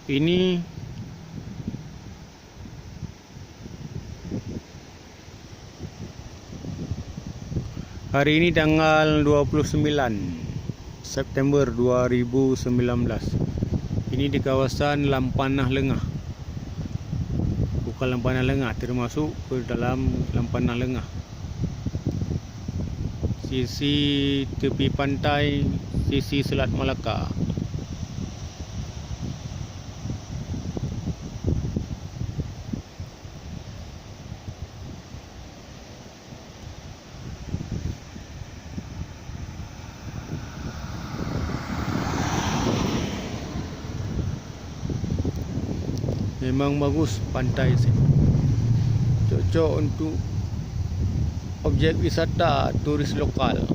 Ini hari ini tanggal 29 September 2019. Ini di kawasan Lampanah Lengah. Bukan Lampanah Lengah, termasuk ke dalam Lampanah Lengah. Sisi tepi pantai, sisi Selat Malaka. Memang bagus pantai sini. Cocok untuk objek wisata turis lokal.